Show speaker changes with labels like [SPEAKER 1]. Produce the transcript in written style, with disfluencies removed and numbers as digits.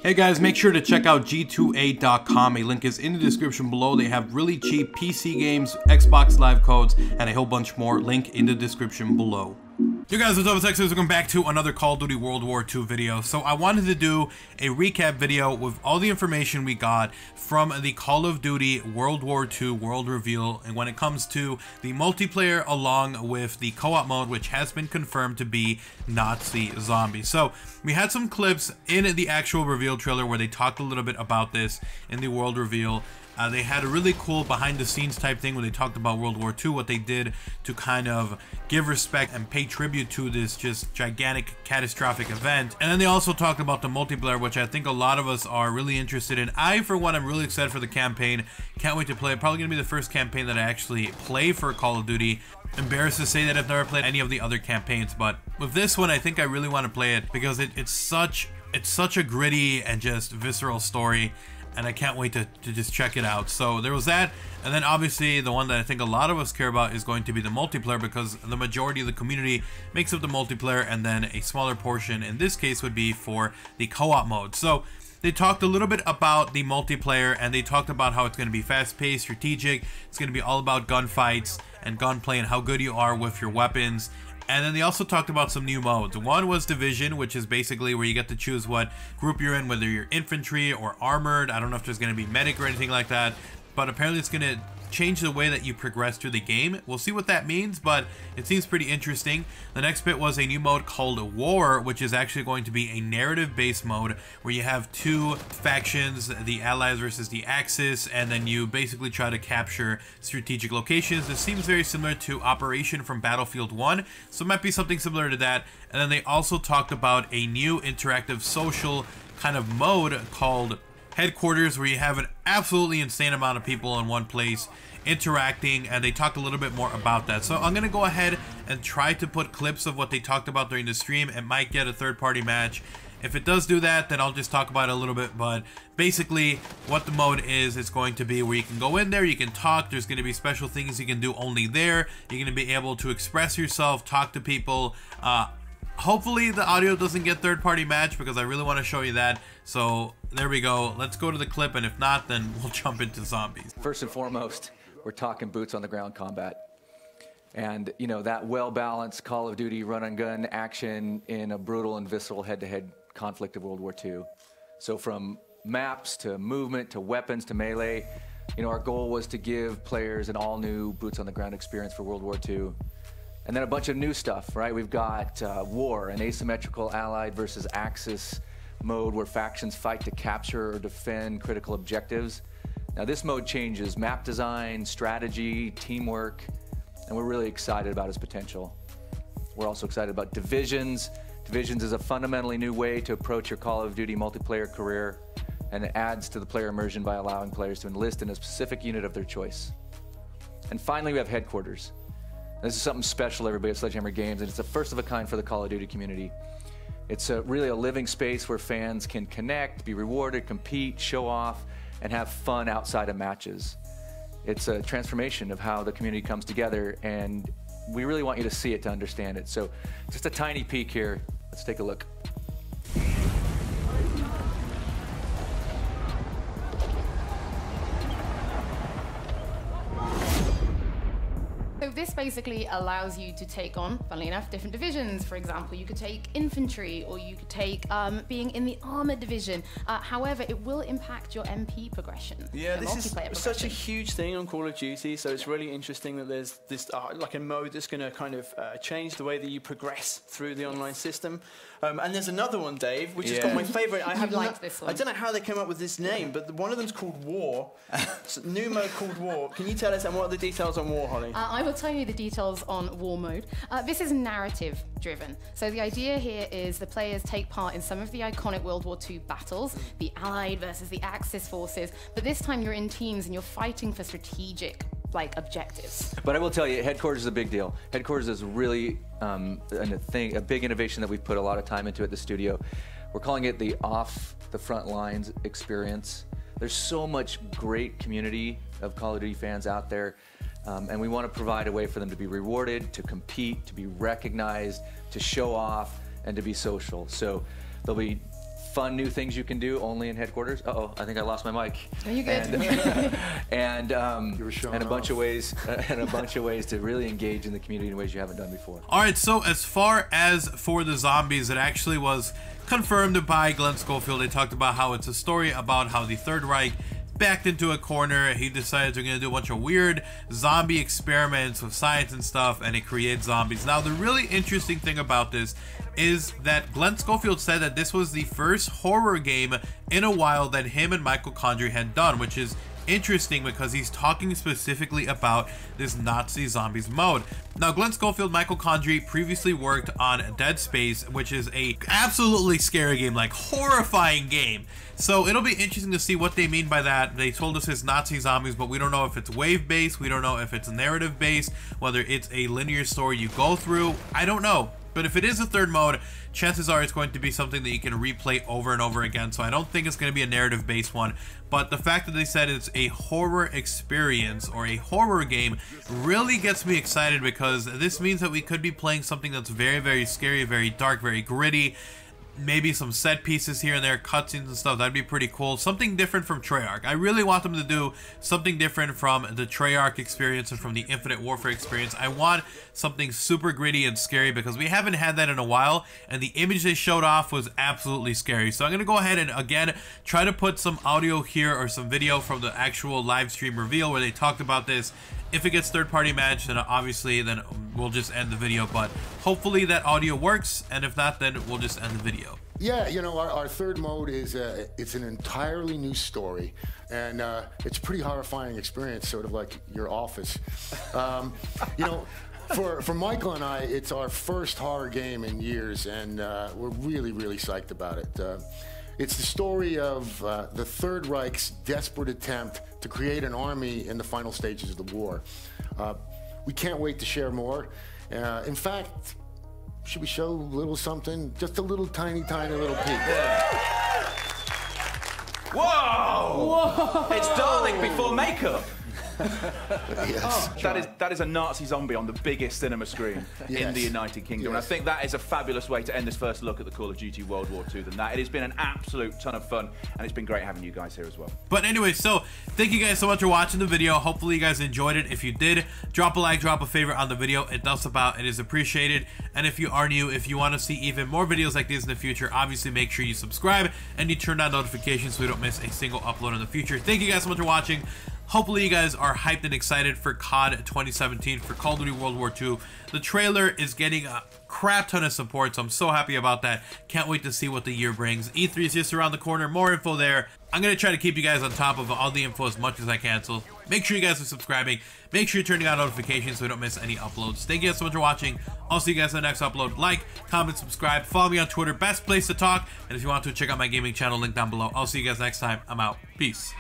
[SPEAKER 1] Hey guys, make sure to check out G2A.com. A link is in the description below. They have really cheap PC games, Xbox Live codes, and a whole bunch more. Link in the description below. Yo guys, what's up? It's XRAYZ. Welcome back to another Call of Duty World War II video. So I wanted to do a recap video with all the information we got from the Call of Duty World War II World Reveal, and when it comes to the multiplayer along with the co-op mode, which has been confirmed to be Nazi Zombies. So we had some clips in the actual reveal trailer where they talked a little bit about this in the World Reveal. They had a really cool behind the scenes type thing when they talked about World War II, what they did to kind of give respect and pay tribute to this just gigantic catastrophic event. And then they also talked about the multiplayer, which I think a lot of us are really interested in. I, for one, am really excited for the campaign. Can't wait to play it. Probably gonna be the first campaign that I actually play for Call of Duty. Embarrassed to say that I've never played any of the other campaigns, but with this one, I think I really want to play it because it's such a gritty and just visceral story. And I can't wait to just check it out. So there was that, and then obviously the one that I think a lot of us care about is going to be the multiplayer, because the majority of the community makes up the multiplayer, and then a smaller portion in this case would be for the co-op mode. So they talked a little bit about the multiplayer, and they talked about how it's going to be fast-paced, strategic. It's going to be all about gunfights and gunplay and how good you are with your weapons. And then they also talked about some new modes. One was Division, which is basically where you get to choose what group you're in, whether you're infantry or armored. I don't know if there's going to be medic or anything like that, but apparently it's going to change the way that you progress through the game. We'll see what that means, but it seems pretty interesting. The next bit was a new mode called War, which is actually going to be a narrative-based mode where you have two factions, the Allies versus the Axis, and then you basically try to capture strategic locations. This seems very similar to Operation from Battlefield 1, so it might be something similar to that. And then they also talked about a new interactive social kind of mode called Headquarters, where you have an absolutely insane amount of people in one place interacting, and they talked a little bit more about that. So I'm gonna go ahead and try to put clips of what they talked about during the stream. It might get a third-party match. If it does do that, then I'll just talk about it a little bit. But basically what the mode is, it's going to be where you can go in there, you can talk, there's going to be special things you can do only there, you're going to be able to express yourself, talk to people. Hopefully the audio doesn't get third-party match, because I really want to show you that. So there we go. Let's go to the clip, and if not, then we'll jump into zombies.
[SPEAKER 2] First and foremost, we're talking boots on the ground combat. And, you know, that well-balanced Call of Duty run-and-gun action in a brutal and visceral head-to-head conflict of World War II. So from maps to movement to weapons to melee, you know, our goal was to give players an all-new boots-on-the-ground experience for World War II. And then a bunch of new stuff, right? We've got War, an asymmetrical Allied versus Axis mode where factions fight to capture or defend critical objectives. Now this mode changes map design, strategy, teamwork, and we're really excited about its potential. We're also excited about Divisions. Divisions is a fundamentally new way to approach your Call of Duty multiplayer career, and it adds to the player immersion by allowing players to enlist in a specific unit of their choice. And finally, we have Headquarters. This is something special, everybody, at Sledgehammer Games, and it's the first of a kind for the Call of Duty community. It's really a living space where fans can connect, be rewarded, compete, show off, and have fun outside of matches. It's a transformation of how the community comes together, and we really want you to see it to understand it. So just a tiny peek here. Let's take a look.
[SPEAKER 3] So this basically allows you to take on, funnily enough, different divisions. For example, you could take infantry, or you could take being in the armored division. However, it will impact your MP progression.
[SPEAKER 4] Yeah, this is such a huge thing on Call of Duty, so it's really interesting that there's this like a mode that's going to kind of change the way that you progress through the online system. And there's another one, Dave, which has got my favourite. I
[SPEAKER 3] like this one.
[SPEAKER 4] I don't know how they came up with this name, but one of them's called War. It's a new mode called War. Can you tell us what are the details on War, Holly?
[SPEAKER 3] I will tell you the details on War mode. This is narrative driven. So the idea here is the players take part in some of the iconic World War II battles, the Allied versus the Axis forces, but this time you're in teams and you're fighting for strategic objectives.
[SPEAKER 2] But I will tell you, Headquarters is a big deal. Headquarters is really a big innovation that we've put a lot of time into at the studio. We're calling it the off the front lines experience. There's so much great community of Call of Duty fans out there, and we want to provide a way for them to be rewarded, to compete, to be recognized, to show off, and to be social. So there'll be fun new things you can do only in headquarters. Uh-oh, I think I lost my mic.
[SPEAKER 3] Are you good?
[SPEAKER 2] And a bunch of ways to really engage in the community in ways you haven't done before.
[SPEAKER 1] All right, so as far as for the zombies, it actually was confirmed by Glenn Schofield. They talked about how it's a story about how the Third Reich backed into a corner. He decides they're gonna do a bunch of weird zombie experiments with science and stuff, and it creates zombies. Now, the really interesting thing about this is that Glenn Schofield said that this was the first horror game in a while that him and Michael Condrey had done, which is interesting because he's talking specifically about this Nazi zombies mode. Now, Glenn Schofield, Michael Condrey previously worked on Dead Space, which is a absolutely scary game, like horrifying game. So it'll be interesting to see what they mean by that. They told us it's Nazi zombies, but we don't know if it's wave-based, we don't know if it's narrative-based, whether it's a linear story you go through. I don't know. But if it is a third mode, chances are it's going to be something that you can replay over and over again. So I don't think it's going to be a narrative-based one. But the fact that they said it's a horror experience or a horror game really gets me excited, because this means that we could be playing something that's very, very scary, very dark, very gritty. Maybe some set pieces here and there, cutscenes and stuff. That'd be pretty cool. Something different from Treyarch. I really want them to do something different from the Treyarch experience and from the Infinite Warfare experience. I want something super gritty and scary, because we haven't had that in a while, and the image they showed off was absolutely scary. So I'm going to go ahead and, again, try to put some audio here or some video from the actual live stream reveal where they talked about this. If it gets third-party match, then obviously then we'll just end the video, but hopefully that audio works, and if not, then we'll just end the video.
[SPEAKER 5] Yeah, you know, our third mode is it's an entirely new story, and it's a pretty horrifying experience, sort of like your office. You know, for Michael and I, it's our first horror game in years, and we're really, really psyched about it. It's the story of the Third Reich's desperate attempt to create an army in the final stages of the war. We can't wait to share more. In fact, should we show a little something? Just a little tiny little peek.
[SPEAKER 6] Whoa! Whoa! It's Dalek before makeup.
[SPEAKER 5] Yes.
[SPEAKER 6] That is a Nazi zombie on the biggest cinema screen in the United Kingdom. And I think that is a fabulous way to end this first look at the Call of Duty World War II than that. It has been an absolute ton of fun, and it's been great having you guys here as well.
[SPEAKER 1] But anyway, so thank you guys so much for watching the video. Hopefully you guys enjoyed it. If you did, drop a like, drop a favorite on the video. It does help out. It is appreciated. And if you are new, if you want to see even more videos like this in the future, obviously make sure you subscribe and you turn on notifications so you don't miss a single upload in the future. Thank you guys so much for watching. Hopefully you guys are hyped and excited for COD 2017, for Call of Duty World War II. The trailer is getting a crap ton of support, so I'm so happy about that. Can't wait to see what the year brings. E3 is just around the corner, more info there. I'm going to try to keep you guys on top of all the info as much as I can, so make sure you guys are subscribing. Make sure you're turning on notifications so we don't miss any uploads. Thank you guys so much for watching. I'll see you guys in the next upload. Like, comment, subscribe, follow me on Twitter, best place to talk. And if you want to, check out my gaming channel, link down below. I'll see you guys next time. I'm out. Peace.